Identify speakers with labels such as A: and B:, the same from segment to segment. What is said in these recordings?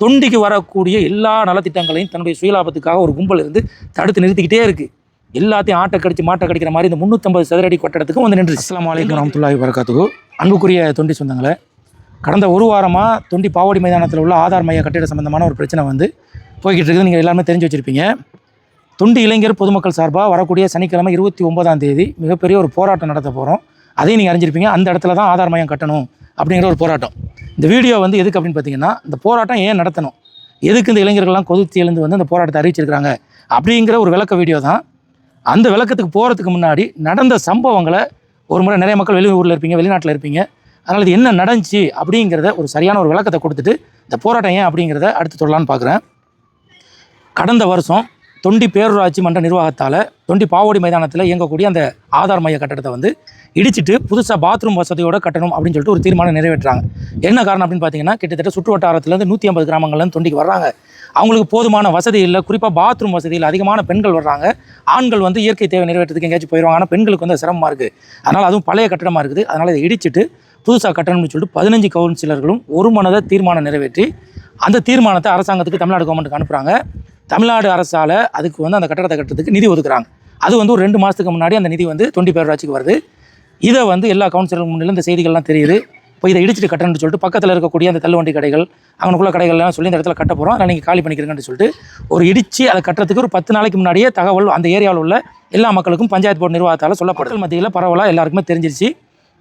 A: தொண்டிக்கு வரக்கூடிய எல்லா நலத்திட்டங்களையும் தன்னுடைய சுயலாபத்துக்காக ஒரு கும்பல் இருந்து தடுத்து நிறுத்திக்கிட்டே இருக்குது. எல்லாத்தையும் ஆட்டை கடிச்சு மாட்டை கடிக்கிற மாதிரி இந்த 350 சதுரடி கட்டடத்துக்கும் வந்து நின்று. அஸ்ஸலாமு அலைக்கும் வரஹ்மத்துல்லாஹி வபரகாத்துஹு. அன்புக்குரிய தொண்டி சொந்தங்களே, கடந்த ஒரு வாரமாக தொண்டி பாவோடி மைதானத்தில் உள்ள ஆதார் மைய கட்டிட சம்பந்தமான ஒரு பிரச்சனை வந்து போய்கிட்டு இருக்குது. நீங்கள் எல்லாருமே தெரிஞ்சு வச்சுருப்பீங்க. தொண்டி இளைஞர் பொதுமக்கள் சார்பாக வரக்கூடிய சனிக்கிழமை 29ஆம் தேதி மிகப்பெரிய ஒரு போராட்டம் நடத்த போகிறோம். அதையும் நீங்கள் அறிஞ்சிருப்பீங்க. அந்த இடத்துல தான் ஆதார் மையம் கட்டணும் அப்படிங்கிற ஒரு போராட்டம். இந்த வீடியோ வந்து எதுக்கு அப்படின்னு பார்த்தீங்கன்னா, இந்த போராட்டம் ஏன் நடத்தணும், எதுக்கு இந்த இளைஞர்கள்லாம் கொதித்து எழுந்து வந்து இந்த போராட்டத்தை அறிவிச்சிருக்கிறாங்க அப்படிங்கிற ஒரு விளக்க வீடியோ தான். அந்த விளக்கத்துக்கு போகிறதுக்கு முன்னாடி நடந்த சம்பவங்களை ஒரு முறை நிறைய மக்கள் வெளியூரில் இருப்பீங்க, வெளிநாட்டில் இருப்பீங்க. அதனால் இது என்ன நடந்துச்சு அப்படிங்கிறத ஒரு சரியான ஒரு விளக்கத்தை கொடுத்துட்டு இந்த போராட்டம் ஏன் அப்படிங்கிறத அடுத்து தொடலான்னு பார்க்குறேன். கடந்த வருஷம் தொண்டி பேரூராட்சி மன்ற நிர்வாகத்தால் தொண்டி பாவோடி மைதானத்தில் இயங்கக்கூடிய அந்த ஆதார் மைய கட்டடத்தை வந்து இடிச்சிட்டு புதுசாக பாத்ரூம் வசதியோடு கட்டணும் அப்படின்னு சொல்லிட்டு ஒரு தீர்மானம் நிறைவேற்றுறாங்க. என்ன காரணம் அப்படின்னு பார்த்தீங்கன்னா, கிட்டத்தட்ட சுற்று வட்டாரத்துலேருந்து 150 கிராமங்கள்லேருந்து தொண்டிக்கு வர்றாங்க. அவங்களுக்கு போதுமான வசதி இல்லை, குறிப்பாக பாத்ரூம் வசதியில் அதிகமான பெண்கள் வர்றாங்க. ஆண்கள் வந்து இயற்கை தேவை நிறைவேற்றத்துக்கு எங்கேயாச்சும் போயிடுவாங்க. ஆனால் பெண்களுக்கு வந்து சிரமமாக இருக்குது. அதனால் அதுவும் பழைய கட்டடமாக இருக்குது. அதனால் இதை இடிச்சிட்டு புதுசாக கட்டணும்னு சொல்லிட்டு 15 கவுன்சிலர்களும் ஒரு மனதை தீர்மானம் நிறைவேற்றி அந்த தீர்மானத்தை அரசாங்கத்துக்கு தமிழ்நாடு கவர்மெண்ட்டுக்கு அனுப்புகிறாங்க. தமிழ்நாடு அரசால் அதுக்கு வந்து அந்த கட்டடத்தை கட்டுறதுக்கு நிதி ஒதுக்குறாங்க. அது வந்து ஒரு 2 மாதத்துக்கு முன்னாடி அந்த நிதி வந்து தொண்டி பேரூராட்சிக்கு வருது. இதை வந்து எல்லா கவுன்சிலருக்கு முன்னிலும் இந்த செய்திகள்லாம் தெரியுது. இப்போ இதை இடிச்சிட்டு கட்டணும்னு சொல்லிட்டு பக்கத்தில் இருக்கக்கூடிய அந்த தள்ளுவண்டி கடைகள் அவனுக்குள்ள கடைகள்லாம் சொல்லி இந்த இடத்துல கட்ட போகிறோம், அதை நீங்கள் காலி பண்ணிக்கிறீங்கன்னு சொல்லிட்டு ஒரு இடித்து அதை கட்டுறதுக்கு ஒரு 10 நாளைக்கு முன்னாடியே தகவல் அந்த ஏரியாவில் உள்ள எல்லா மக்களுக்கும் பஞ்சாயத்து போர்டு நிர்வாகத்தால் சொல்லப்படுது. மத்தியில் பரவலாக எல்லாருக்குமே தெரிஞ்சிருச்சு.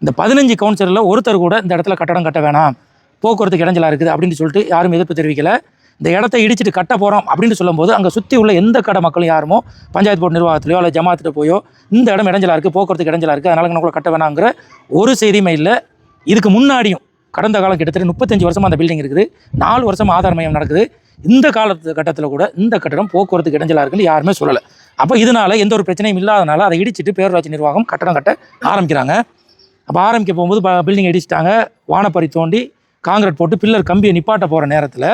A: இந்த 15 கவுன்சிலரில் ஒருத்தர் கூட இந்த இடத்துல கட்டடம் கட்ட வேணாம், போக்குவரத்துக்கு இடைஞ்சலாக இருக்குது அப்படின்னு சொல்லிட்டு யாரும் எதிர்ப்பு தெரிவிக்கலை. இந்த இடத்த இடிச்சிட்டு கட்ட போகிறோம் அப்படின்னு சொல்லும்போது அங்கே சுற்றி உள்ள எந்த கடை மக்களும் யாருமோ பஞ்சாயத்து போர்டு நிர்வாகத்திலையோ அல்லது ஜமாத்திட்ட போயோ இந்த இடம் இடைஞ்சலாக இருக்குது, போக்குவரத்துக்கு இடைஞ்சலாக இருக்குது, அதனால் நமக்குள்ள கட்ட வேணாங்கிற ஒரு செய்தியுமே இல்லை. இதுக்கு முன்னாடியும் கடந்த காலம் கிட்டத்தட்ட 35 வருஷமாக அந்த பில்டிங் இருக்குது, 4 வருஷம் ஆதார் மையம் நடக்குது. இந்த கட்டத்தில் கூட இந்த கட்டடம் போக்குவரத்துக்கு இடைஞ்சலாக இருக்குன்னு யாருமே சொல்லலை. அப்போ இதனால் எந்த ஒரு பிரச்சனையும் இல்லாதனால அதை இடிச்சிட்டு பேரூராட்சி நிர்வாகம் கட்டடம் கட்ட ஆரம்பிக்கிறாங்க. அப்போ ஆரம்பிக்க போகும்போது பில்டிங் இடிச்சிட்டாங்க, வானப்பரி தோண்டி காங்கிரீட் போட்டு பில்லர் கம்பியை நிப்பாட்ட போகிற நேரத்தில்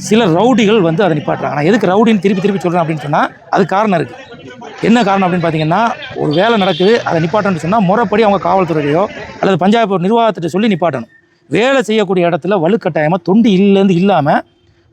A: சில ரவுடிகள் வந்து அதை நிப்பாட்டுறாங்க. நான் எதுக்கு ரவுடின்னு திருப்பி சொல்கிறேன் அப்படின்னு சொன்னால் அது காரணம் இருக்குது. என்ன காரணம் அப்படின்னு பார்த்தீங்கன்னா, ஒரு வேலை நடக்குது, அதை நிப்பாட்டணும்னு சொன்னால் முறைப்படி அவங்க காவல்துறையோ அல்லது பஞ்சாயத்து நிர்வாகத்திட்ட சொல்லி நிப்பாட்டணும். வேலை செய்யக்கூடிய இடத்துல வலுக்கட்டாயமாக தொண்டி இல்லைருந்து இல்லாமல்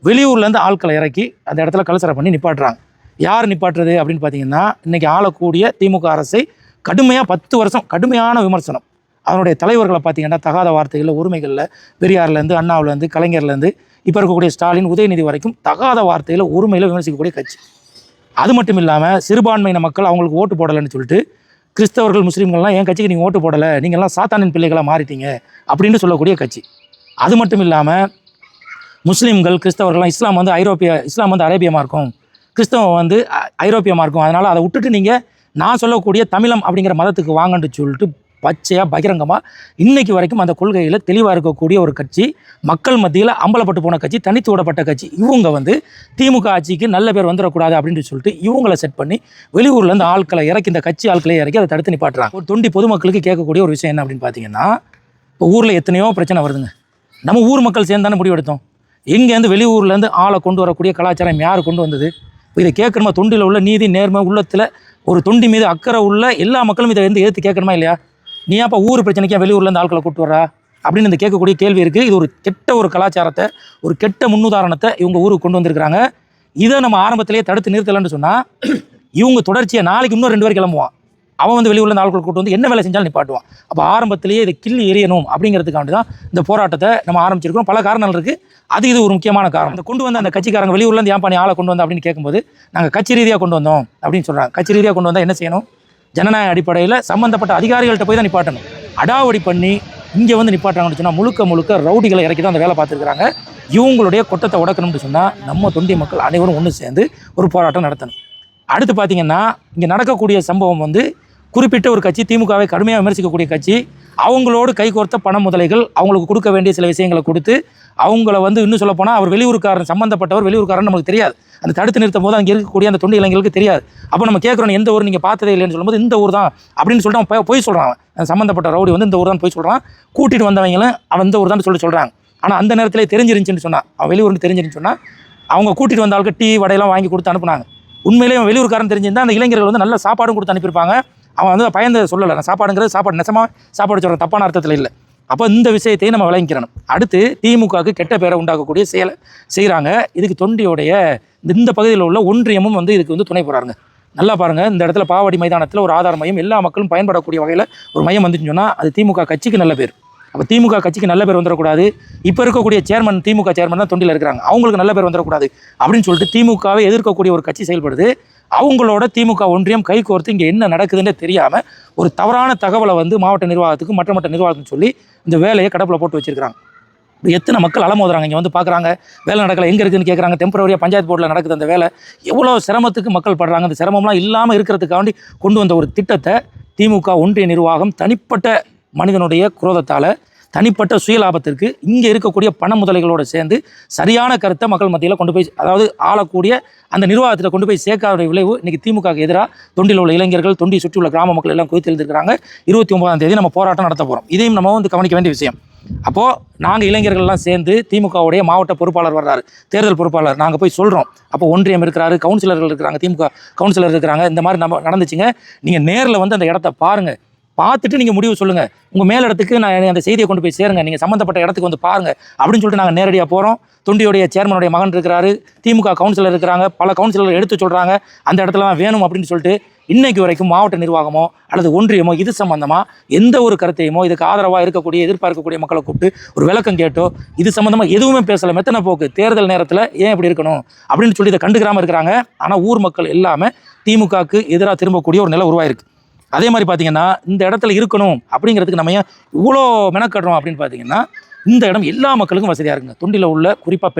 A: வெளியூர்லேருந்து ஆட்களை இறக்கி அந்த இடத்துல கலசரை பண்ணி நிப்பாட்டுறாங்க. யார் நிப்பாட்டுறது அப்படின்னு பார்த்தீங்கன்னா, இன்றைக்கி ஆளக்கூடிய திமுக அரசை கடுமையாக 10 வருஷம் கடுமையான விமர்சனம். அதனுடைய தலைவர்களை பார்த்திங்கன்னா தகாத வார்த்தைகளில் உரிமைகளில் பெரியார்லேருந்து அண்ணாவிலேருந்து கலைஞர்லேருந்து இப்போ இருக்கக்கூடிய ஸ்டாலின் உதயநிதி வரைக்கும் தகாத வார்த்தையில் உரிமையில் விமர்சிக்கக்கூடிய கட்சி. அது மட்டும் இல்லாமல் சிறுபான்மையின மக்கள் அவங்களுக்கு ஓட்டு போடலைன்னு சொல்லிட்டு கிறிஸ்தவர்கள் முஸ்லீம்கள்லாம் என் கட்சிக்கு நீங்கள் ஓட்டு போடலை, நீங்கள்லாம் சாத்தானின் பிள்ளைகளாக மாறிட்டீங்க அப்படின்னு சொல்லக்கூடிய கட்சி. அது மட்டும் இல்லாமல் முஸ்லீம்கள் கிறிஸ்தவர்கள்லாம் இஸ்லாம் வந்து அரேபியமாக இருக்கும், கிறிஸ்தவம் வந்து ஐரோப்பியமாக இருக்கும், அதனால் அதை விட்டுட்டு நீங்கள் நான் சொல்லக்கூடிய தமிழம் அப்படிங்கிற மதத்துக்கு வாங்கன்னு சொல்லிட்டு பச்சையாக பகிரங்கமாக இன்றைக்கு வரைக்கும் அந்த கொள்கையில் தெளிவாக இருக்கக்கூடிய ஒரு கட்சி, மக்கள் மத்தியில் அம்பலப்பட்டு போன கட்சி, தனித்து விடப்பட்ட கட்சி. இவங்க வந்து திமுக ஆட்சிக்கு நல்ல பேர் வந்துடக்கூடாது அப்படின்னு சொல்லிட்டு இவங்களை செட் பண்ணி வெளியூர்லேருந்து ஆட்களை இறக்கி, இந்த கட்சி ஆட்களை இறக்கி அதை தடுத்து நிப்பாட்டுறாங்க. ஒரு தொண்டி பொதுமக்களுக்கு கேட்கக்கூடிய ஒரு விஷயம் என்ன அப்படின்னு பார்த்தீங்கன்னா, இப்போ ஊரில் எத்தனையோ பிரச்சனை வருதுங்க, நம்ம ஊர் மக்கள் சேர்ந்து தானே முடிவெடுத்தோம். எங்கேருந்து வெளியூர்லேருந்து ஆளை கொண்டு வரக்கூடிய கலாச்சாரம் யார் கொண்டு வந்தது? இப்போ இதை கேட்கணுமா? தொண்டியில் உள்ள நீதி நேர்மை உள்ளத்தில் ஒரு தொண்டி மீது அக்கறை உள்ள எல்லா மக்களும் இதை வந்து எதிர்த்து கேட்கணுமா இல்லையா? நீ அப்போ ஊர் பிரச்சனைக்கா வெளியூர்லேருந்து ஆட்களை கூப்பிட்டு வரா அப்படின்னு இந்த கேட்கக்கூடிய கேள்வி இருக்குது. இது ஒரு கெட்ட ஒரு கலாச்சாரத்தை, ஒரு கெட்ட முன்னுதாரணத்தை இவங்க ஊருக்கு கொண்டு வந்திருக்கிறாங்க. இதை நம்ம ஆரம்பத்திலேயே தடுத்து நிறுத்தலைன்னு சொன்னால் இவங்க தொடர்ச்சியாக நாளைக்கு இன்னும் 2 பேர் கிளம்புவான், அவன் வந்து வெளியூர்லேருந்து ஆட்களை கூட்டு வந்து என்ன வேலை செஞ்சாலும் நிப்பாட்டுவான். அப்போ ஆரம்பத்திலேயே இதை கிள்ளி எறியணும் அப்படிங்கிறதுக்காண்டி தான் இந்த போராட்டத்தை நம்ம ஆரம்பிச்சிருக்கோம். பல காரணங்கள் இருக்குது, இது ஒரு முக்கியமான காரணம். இந்த கொண்டு வந்த அந்த கட்சிக்காரங்க வெளியூர்லேருந்து ஏன் பண்ணி ஆளை கொண்டு வந்தோம் அப்படின்னு கேட்கும்போது நாங்கள் கட்சி ரீதியாக கொண்டு வந்தோம் அப்படின்னு சொல்கிறாங்க. கட்சி ரீதியாக கொண்டு வந்தால் என்ன செய்யணும்? ஜனநாயக அடிப்படையில் சம்மந்தப்பட்ட அதிகாரிகள்கிட்ட போய் தான் நிப்பாட்டணும். அடாவடி பண்ணி இங்கே வந்து நிப்பாட்டாங்கன்னு சொன்னால் முழுக்க ரவுடிகளை இறக்கி தான் அந்த வேலை பார்த்துருக்குறாங்க. இவங்களுடைய கொட்டத்தை உடக்கணும்னு சொன்னால் நம்ம தொண்டி மக்கள் அனைவரும் ஒன்று சேர்ந்து ஒரு போராட்டம் நடத்தணும். அடுத்து பார்த்திங்கன்னா, இங்கே நடக்கக்கூடிய சம்பவம் வந்து குறிப்பிட்ட ஒரு கட்சி, திமுகவை கடுமையாக விமர்சிக்கக்கூடிய கட்சி, அவங்களோடு கைகோர்த்த பண முதலைகள் அவங்களுக்கு கொடுக்க வேண்டிய சில விஷயங்களை கொடுத்து அவங்கள வந்து இன்னும் சொல்ல போனால் அவர் வெளியூருக்காரன், சம்மந்தப்பட்டவர் வெளியூருக்காரன் நமக்கு தெரியாது. அந்த தடுத்து நிறுத்தும் போது அங்கே இருக்கக்கூடிய அந்த தொண்டி இளைஞர்களுக்கு தெரியாது. அப்போ நம்ம கேட்குறோம், எந்த ஊர் நீங்கள் பார்த்ததே இல்லைன்னு சொல்லும்போது இந்த ஊர் தான் அப்படின்னு சொல்லிட்டு அவன் போய் சொல்கிறான். அந்த சம்மந்தப்பட்ட ரவுடி வந்து இந்த ஊர் தான் போய் சொல்கிறான். கூட்டிகிட்டு வந்தவங்களும் அவன் இந்த ஊர் தான் சொல்கிறாங்க. ஆனால் அந்த நேரத்தில் தெரிஞ்சிருந்துச்சுன்னு சொன்னால், அவன் வெளியூர்னு தெரிஞ்சிருந்துன்னு சொன்னால் அவங்க கூட்டிகிட்டு வந்த ஆளுக்கு டீ வடையெல்லாம் வாங்கி கொடுத்து அனுப்புனாங்க. உண்மையிலேயே அவன் வெளியூர்காரன் தெரிஞ்சிருந்தால் அந்த இளைஞர்கள் வந்து நல்ல சாப்பாடும் கொடுத்து அனுப்பியிருப்பாங்க. அவன் வந்து பயந்து சொல்லலை, நான் சாப்பாடு நெசமாக சாப்பாடு சொல்கிற தப்பான அர்த்தத்தில் இல்லை. அப்போ இந்த விஷயத்தையும் நம்ம விளங்கிக்கிறணும். அடுத்து திமுகவுக்கு கெட்ட பேரை உண்டாக்கக்கூடிய செயலை செய்கிறாங்க. இதுக்கு தொண்டியோடைய இந்த பகுதியில் உள்ள ஒன்றியமும் வந்து இதுக்கு வந்து துணை போகிறாங்க. நல்லா பாருங்கள், இந்த இடத்துல பாவாடி மைதானத்தில் ஒரு ஆதார் மையம் எல்லா மக்களும் பயன்படக்கூடிய வகையில் ஒரு மையம் வந்துச்சுன்னு சொன்னால் அது திமுக கட்சிக்கு நல்ல பேர். அப்போ திமுக கட்சிக்கு நல்ல பேர் வந்துடக்கூடாது. இப்போ இருக்கக்கூடிய சேர்மன் திமுக சேர்மன் தான் தொண்டியில் இருக்கிறாங்க, அவங்களுக்கு நல்ல பேர் வந்துடக்கூடாது அப்படின்னு சொல்லிட்டு திமுகவை எதிர்க்கக்கூடிய ஒரு கட்சி செயல்படுது. அவங்களோட திமுக ஒன்றியம் கை கோர்த்து இங்கே என்ன நடக்குதுன்னு தெரியாமல் ஒரு தவறான தகவலை வந்து மாவட்ட நிர்வாகத்துக்கு மற்ற நிர்வாகத்துக்கு சொல்லி இந்த வேலையை கடப்பில் போட்டு வச்சிருக்காங்க. எத்தனை மக்கள் அலமோதுறாங்க, இங்கே வந்து பார்க்குறாங்க வேலை நடக்கலை, எங்கே இருக்குதுன்னு கேட்குறாங்க. டெம்பரரியாக பஞ்சாயத்து போர்டில் நடக்குது அந்த வேலை. எவ்வளோ சிரமத்துக்கு மக்கள் படுறாங்க. அந்த சிரமம்லாம் இல்லாமல் இருக்கிறதுக்காண்டி கொண்டு வந்த ஒரு திட்டத்தை திமுக ஒன்றிய நிர்வாகம் தனிப்பட்ட மனிதனுடைய குரோதத்தால் தனிப்பட்ட சுயலாபத்திற்கு இங்கே இருக்கக்கூடிய பண முதலைகளோடு சேர்ந்து சரியான கருத்தை மக்கள் மத்தியில் கொண்டு போய், அதாவது ஆளக்கூடிய அந்த நிர்வாகத்தில் கொண்டு போய் சேர்க்காத விளைவு இன்றைக்கி திமுகவுக்கு எதிராக தொண்டில் உள்ள இளைஞர்கள், தொண்டி சுற்றியுள்ள கிராம மக்கள் எல்லாம் குவித்து எழுந்திருக்கிறாங்க. 29ஆம் தேதி நம்ம போராட்டம் நடத்த போகிறோம். இதையும் நம்ம வந்து கவனிக்க வேண்டிய விஷயம். அப்போது நாங்கள் இளைஞர்கள்லாம் சேர்ந்து திமுகவுடைய மாவட்ட பொறுப்பாளர் வர்றாரு, தேர்தல் பொறுப்பாளர், நாங்கள் போய் சொல்கிறோம். அப்போ ஒன்றியம் இருக்கிறாரு, கவுன்சிலர்கள் இருக்கிறாங்க, திமுக கவுன்சிலர் இருக்கிறாங்க. இந்த மாதிரி நம்ம நடந்துச்சுங்க. நீங்கள் நேரில் வந்து அந்த இடத்த பாருங்கள், பார்த்துட்டு நீங்கள் முடிவு சொல்லுங்கள். உங்கள் மேலிடத்துக்கு நான் அந்த செய்தியை கொண்டு போய் சேருங்க, நீங்கள் சம்மந்தப்பட்ட இடத்துக்கு வந்து பாருங்கள் அப்படின்னு சொல்லிட்டு நாங்கள் நேரடியாக போகிறோம். தொண்டியோடைய சேர்மனுடைய மகன் இருக்கிறாரு, திமுக கவுன்சிலர் இருக்கிறாங்க, பல கவுன்சிலர் எடுத்து சொல்கிறாங்க அந்த இடத்துலலாம் வேணும் அப்படின்னு சொல்லிட்டு இன்றைக்கு வரைக்கும் மாவட்ட நிர்வாகமோ அல்லது ஒன்றியமோ இது சம்மந்தமாக எந்த ஒரு கருத்தையுமோ இதுக்கு ஆதரவாக இருக்கக்கூடிய எதிர்பார்க்கக்கூடிய மக்களை கூப்பிட்டு ஒரு விளக்கம் கேட்டோ இது சம்மந்தமாக எதுவுமே பேசலை. மெத்தனை போக்கு தேர்தல் நேரத்தில் ஏன் இப்படி இருக்கணும் அப்படின்னு சொல்லி இதை கண்டுக்கிறாமல் இருக்கிறாங்க. ஆனால் ஊர் மக்கள் எல்லாமே திமுகவுக்கு எதிராக திரும்பக்கூடிய ஒரு நிலை உருவாயிருக்கு. அதே மாதிரி பார்த்தீங்கன்னா இந்த இடத்துல இருக்கணும் அப்படிங்கிறதுக்கு நம்ம ஏன் இவ்வளோ மெனக்கட்டுறோம் அப்படின்னு பார்த்தீங்கன்னா இந்த இடம் எல்லா மக்களுக்கும் வசதியாக இருக்குங்க. தொண்டியில் உள்ள குறிப்பாக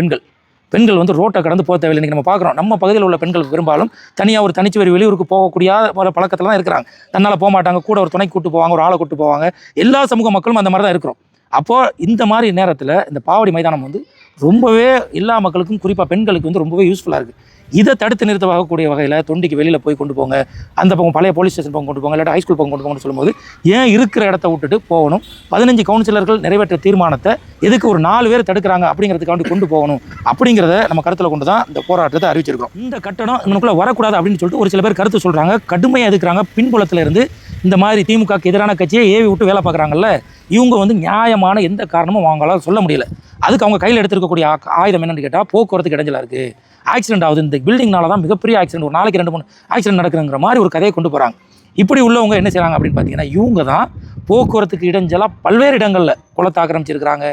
A: பெண்கள் வந்து ரோட்டை கடந்து போக தேவையில்லை. இன்றைக்கி நம்ம பார்க்குறோம் நம்ம பகுதியில் உள்ள பெண்கள் பெரும்பாலும் தனியாக ஒரு தனிச்சுவரி வெளியூருக்கு போகக்கூடிய ஒரு பழக்கத்தில் தான் இருக்கிறாங்க. தன்னால் போக மாட்டாங்க, கூட ஒரு துணை கூட்டு போவாங்க, ஒரு ஆளை கூட்டு போவாங்க. எல்லா சமூக மக்களும் அந்த மாதிரி தான் இருக்கிறோம். அப்போது இந்த மாதிரி நேரத்தில் இந்த பாவாடி மைதானம் வந்து ரொம்பவே எல்லா மக்களுக்கும் குறிப்பாக பெண்களுக்கு வந்து ரொம்பவே யூஸ்ஃபுல்லாக இருக்குது. இதை தடுத்து நிறுத்தவாகக்கூடிய வகையில் தொண்டிக்கு வெளியில் போய் கொண்டு போங்க, அந்த பக்கம் பழைய போலீஸ் ஸ்டேஷன் பக்கம் கொண்டு போங்க, இல்லாட்டி ஹைஸ்கூல் பக்கம் கொண்டு போங்கன்னு சொல்லும்போது ஏன் இருக்கிற இடத்த விட்டுட்டு போகணும்? 15 கவுன்சிலர்கள் நிறைவேற்ற தீர்மானத்தை எதுக்கு ஒரு 4 பேர் தடுக்கிறாங்க அப்படிங்கிறதுக்காண்டி கொண்டு போகணும் அப்படிங்கிறத நம்ம கருத்தில் கொண்டு தான் இந்த போராட்டத்தை அறிவிச்சிருக்கிறோம். இந்த கட்டணம் இவனுக்குள்ளே வரக்கூடாது அப்படின்னு சொல்லிட்டு ஒரு சில பேர் கருத்து சொல்கிறாங்க, கடுமையாக எதுக்குறாங்க. பின்புலத்தில் இருந்து இந்த மாதிரி திமுகக்கு எதிரான கட்சியை ஏவி விட்டு வேலை பார்க்குறாங்கல்ல, இவங்க வந்து நியாயமான எந்த காரணமும் அவங்களால சொல்ல முடியல. அதுக்கு அவங்க கையில் எடுத்துருக்கக்கூடிய ஆயுதம் என்னென்னு கேட்டால் போக்குவரத்துக்கு இடைஞ்சலாக இருக்குது, ஆக்சிடென்ட் ஆகுது, இந்த பில்டிங்னால தான் மிகப்பெரிய ஆக்சிடென்ட், ஒரு நாளைக்கு 2-3 ஆக்சிடென்ட் நடக்குதுங்கிற மாதிரி ஒரு கதையை கொண்டு போகிறாங்க. இப்படி உள்ளவங்க என்ன செய்கிறாங்க அப்படின்னு பார்த்தீங்கன்னா இவங்க தான் போக்குவரத்துக்கு இடைஞ்சலாக பல்வேறு இடங்களில் குளத்தை ஆக்கிரமிச்சிருக்கிறாங்க,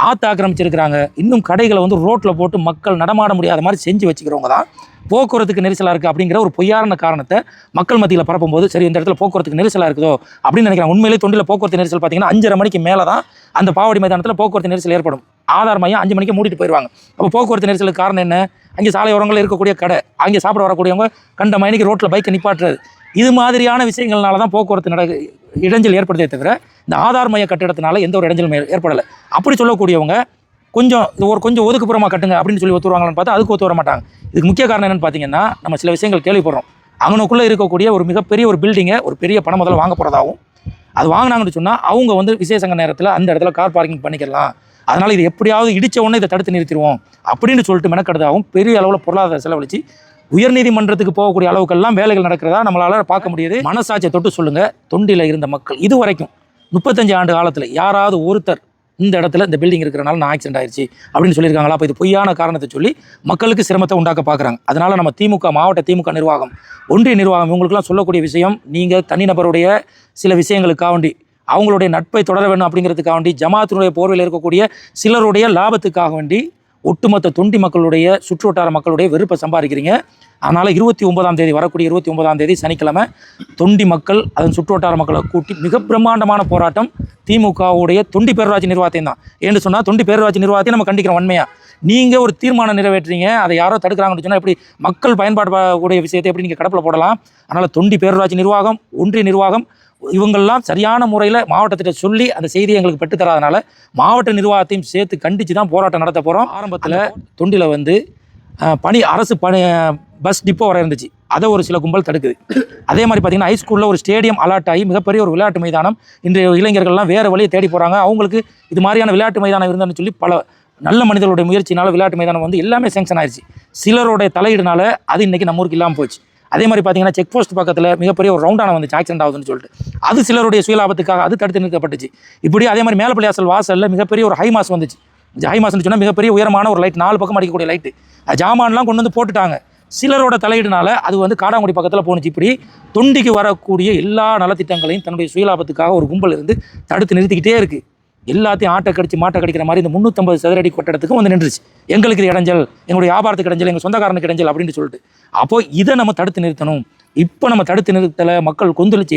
A: ஆற்று ஆக்கிரமிச்சிருக்கிறாங்க, இன்னும் கடைகளை வந்து ரோட்டில் போட்டு மக்கள் நடமாட முடியாத மாதிரி செஞ்சு வச்சுக்கிறவங்க தான் போக்குவரத்துக்கு நெரிசலாக இருக்குது அப்படிங்கிற ஒரு பொய்யான காரணத்தை மக்கள் மத்தியில் பரப்பும்போது சரி இந்த இடத்துல போக்குவரத்துக்கு நெரிசலாக இருக்குதோ அப்படின்னு நினைக்கிறாங்க. உண்மையிலே தொண்டில் போக்குவரத்து நெரிசல் பார்த்தீங்கன்னா 5:30 மணிக்கு மேலே தான் அந்த பாவாடி மைதானத்தில் போக்குவரத்து நெரிசல் ஏற்படும். ஆதார் மையம் 5 மணிக்கு மூடிட்டு போயிடுவாங்க. அப்போ போக்குவரத்து நெரிசலுக்கு காரணம் என்ன? அங்கே சாலை ஓரங்களில் இருக்கக்கூடிய கடை, அங்கே சாப்பிட வரக்கூடியவங்க கண்ட மணிக்கு ரோட்டில் பைக்கை நிப்பாட்டுறது, இது மாதிரியான விஷயங்கள்னால தான் போக்குவரத்து இடைஞ்சல் ஏற்படுத்தே தவிர இந்த ஆதார் மைய கட்டிடத்தினால எந்த ஒரு இடைஞ்சலும் ஏற்படலை. அப்படி சொல்லக்கூடியவங்க கொஞ்சம் ஒதுக்குப்புறமாக கட்டுங்க அப்படின்னு சொல்லி ஒத்துருவாங்களான்னு பார்த்தா அதுக்கு ஒத்து வர மாட்டாங்க. இதுக்கு முக்கிய காரணம் என்னென்னு பார்த்தீங்கன்னா நம்ம சில விஷயங்கள் கேள்விப்படுறோம். அவனுக்குள்ளே இருக்கக்கூடிய ஒரு மிகப்பெரிய ஒரு பில்டிங்கை ஒரு பெரிய பணம் முதல்ல வாங்க போகிறதாகவும், அது வாங்கினாங்கன்னு சொன்னால் அவங்க வந்து விசேஷங்க நேரத்தில் அந்த இடத்துல கார் பார்க்கிங் பண்ணிக்கலாம், அதனால் இது எப்படியாவது இடித்த உடனே இதை தடுத்து நிறுத்திடுவோம் அப்படின்னு சொல்லிட்டு மெனக்கெடுதாகவும் பெரிய அளவில் பொருளாதார செலவழித்து உயர்நீதிமன்றத்துக்கு போகக்கூடிய அளவுக்கெல்லாம் வேலைகள் நடக்கிறதா நம்மளால் பார்க்க முடியுது. மனசாட்சியை தொட்டு சொல்லுங்கள், தொண்டியில் இருந்த மக்கள் இது வரைக்கும் 35 ஆண்டு காலத்தில் யாராவது ஒருத்தர் இந்த இடத்துல இந்த பில்டிங் இருக்கிறனால நான் ஆக்சிடென்ட் ஆயிடுச்சு அப்படின்னு சொல்லியிருக்காங்களா? அப்போ இது பொய்யான காரணத்தை சொல்லி மக்களுக்கு சிரமத்தை உண்டாக்க பார்க்குறாங்க. அதனால் நம்ம திமுக மாவட்ட திமுக நிர்வாகம், ஒன்றிய நிர்வாகம் இவங்களுக்குலாம் சொல்லக்கூடிய விஷயம், நீங்கள் தனிநபருடைய சில விஷயங்களுக்காக வேண்டி அவங்களுடைய நட்பை தொடர வேணும் அப்படிங்கிறதுக்காக வேண்டி ஜமாத்தினுடைய போர்வையில் இருக்கக்கூடிய சிலருடைய லாபத்துக்காக வேண்டி ஒட்டுமொத்த தொண்டி மக்களுடைய சுற்று வட்டார மக்களுடைய வெறுப்பை சம்பாதிக்கிறீங்க. அதனால் 29ஆம் தேதி வரக்கூடிய 29ஆம் தேதி சனிக்கிழமை தொண்டி மக்கள் அதன் சுற்று வட்டார மக்களை கூட்டி மிக பிரம்மாண்டமான போராட்டம் திமுகவுடைய தொண்டி பேரூராட்சி நிர்வாகத்தையும் தான். ஏன்னு சொன்னால் தொண்டி பேரூராட்சி நிர்வாகத்தையும் நம்ம கண்டிக்கிறோம் வன்மையாக. நீங்கள் ஒரு தீர்மானம் நிறைவேற்றுறீங்க, அதை யாரோ தடுக்கிறாங்கன்னு சொன்னால் எப்படி மக்கள் பயன்பாடக்கூடிய விஷயத்தை எப்படி நீங்கள் கடப்பில் போடலாம்? அதனால் தொண்டி பேரூராட்சி நிர்வாகம், ஒன்றிய நிர்வாகம் இவங்கெல்லாம் சரியான முறையில் மாவட்டத்திட்ட சொல்லி அந்த செய்தியை எங்களுக்கு பெற்று தராதனால மாவட்ட நிர்வாகத்தையும் சேர்த்து கண்டித்து தான் போராட்டம் நடத்த போகிறோம். ஆரம்பத்தில் தொண்டியில் வந்து அரசு பஸ் டிப்போ வர இருந்துச்சு, அதை ஒரு சில கும்பல் தடுக்குது. அதே மாதிரி பார்த்திங்கன்னா ஹைஸ்கூலில் ஒரு ஸ்டேடியம் அலாட் ஆகி மிகப்பெரிய ஒரு விளையாட்டு மைதானம் இன்றைய இளைஞர்கள்லாம் வேறு வழியை தேடி போகிறாங்க. அவங்களுக்கு இது மாதிரியான விளையாட்டு மைதானம் இருந்ததுன்னு சொல்லி பல நல்ல மனிதர்களுடைய முயற்சினால் விளையாட்டு மைதானம் வந்து எல்லாமே சேங்ஷன் ஆயிடுச்சு. சிலருடைய தலையீடுனால அது இன்றைக்கி நம்ம ஊருக்கு இல்லாமல் போச்சு. அதே மாதிரி பார்த்தீங்கன்னா செக் போஸ்ட் பக்கத்தில் மிகப்பெரிய ஒரு ரவுண்டான வந்துச்சு ஆக்சிடென்ட் ஆகுதுன்னு சொல்லிட்டு அது சிலருடைய சுயலாபத்துக்காக அது தடுத்து நிறுத்தப்பட்டுச்சு. இப்படி அதே மாதிரி மேலப்பள்ளி வாசலில் மிகப்பெரிய ஒரு ஹைமாஸ் வந்துச்சு. ஹைமாஸ்னு சொன்னால் மிகப்பெரிய உயரமான ஒரு லைட் 4 பக்கம் அடிக்கக்கூடிய லைட்டு ஜாமான்லாம் கொண்டு வந்து போட்டுட்டாங்க. சிலரோட தலையீடுனால அது வந்து காடாங்குடி பக்கத்தில் போணுச்சு. இப்படி தொண்டிக்கு வரக்கூடிய எல்லா நலத்திட்டங்களையும் தன்னுடைய சுயலாபத்துக்காக ஒரு கும்பல் இருந்து தடுத்து நிறுத்திக்கிட்டே இருக்குது. எல்லாத்தையும் ஆட்டை கடிச்சு மாட்டை கடிக்கிற மாதிரி இந்த 350 சதுரடி கொட்டடத்துக்கும் வந்து நின்றுச்சு. எங்களுக்கு இது இடைஞ்சல், எங்களுடைய வியாபாரத்துக்கு இடைஞ்சல், எங்கள் சொந்தக்காரனுக்கு இடைஞ்சல் அப்படின்னு சொல்லிட்டு அப்போது இதை நம்ம தடுத்து நிறுத்தணும். இப்போ நம்ம தடுத்து நிறுத்தலை, மக்கள் கொந்தளிச்சு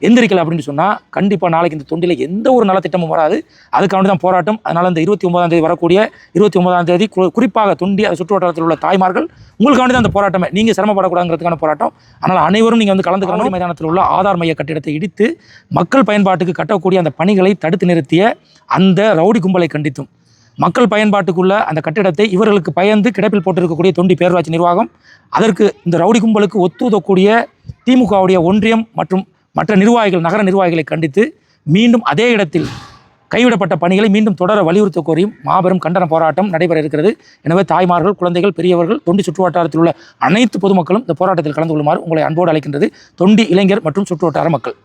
A: எந்திரிக்கலை அப்படின்னு சொன்னால் கண்டிப்பாக நாளைக்கு இந்த தொண்டியில் எந்த ஒரு நலத்திட்டமும் வராது. அதுக்காண்டி தான் போராட்டம். அதனால் இந்த 29ஆம் தேதி வரக்கூடிய 29ஆம் தேதி குறிப்பாக தொண்டி அதை சுற்று வட்டாரத்தில் உள்ள தாய்மார்கள் உங்களுக்காண்டி தான் அந்த போராட்டமே. நீங்கள் சிரமப்படக்கூடாதுங்கிறதுக்கான போராட்டம். ஆனால் அனைவரும் நீங்கள் வந்து கலந்துக்கணும். மைதானத்தில் உள்ள ஆதார் மைய கட்டிடத்தை இடித்து மக்கள் பயன்பாட்டுக்கு கட்டக்கூடிய அந்த பணிகளை தடுத்து நிறுத்திய அந்த ரவுடி கும்பலை கண்டித்தும் மக்கள் பயன்பாட்டுக்குள்ள அந்த கட்டிடத்தை இவர்களுக்கு பயந்து கிடப்பில் போட்டிருக்கக்கூடிய தொண்டி பேரூராட்சி நிர்வாகம், அதற்கு இந்த ரவுடி கும்பலுக்கு ஒத்துதக்கூடிய திமுகவுடைய ஒன்றியம் மற்றும் மற்ற நிர்வாகிகள், நகர நிர்வாகிகளை கண்டித்து மீண்டும் அதே இடத்தில் கைவிடப்பட்ட பணிகளை மீண்டும் தொடர வலியுறுத்த கோரியும் மாபெரும் கண்டன போராட்டம் நடைபெற இருக்கிறது. எனவே தாய்மார்கள், குழந்தைகள், பெரியவர்கள், தொண்டி சுற்றுவட்டாரத்தில் உள்ள அனைத்து பொதுமக்களும் இந்த போராட்டத்தில் கலந்து கொள்ளுமாறு உங்களை அன்போடு அழைக்கின்றது தொண்டி இளைஞர் மற்றும் சுற்றுவட்டார மக்கள்.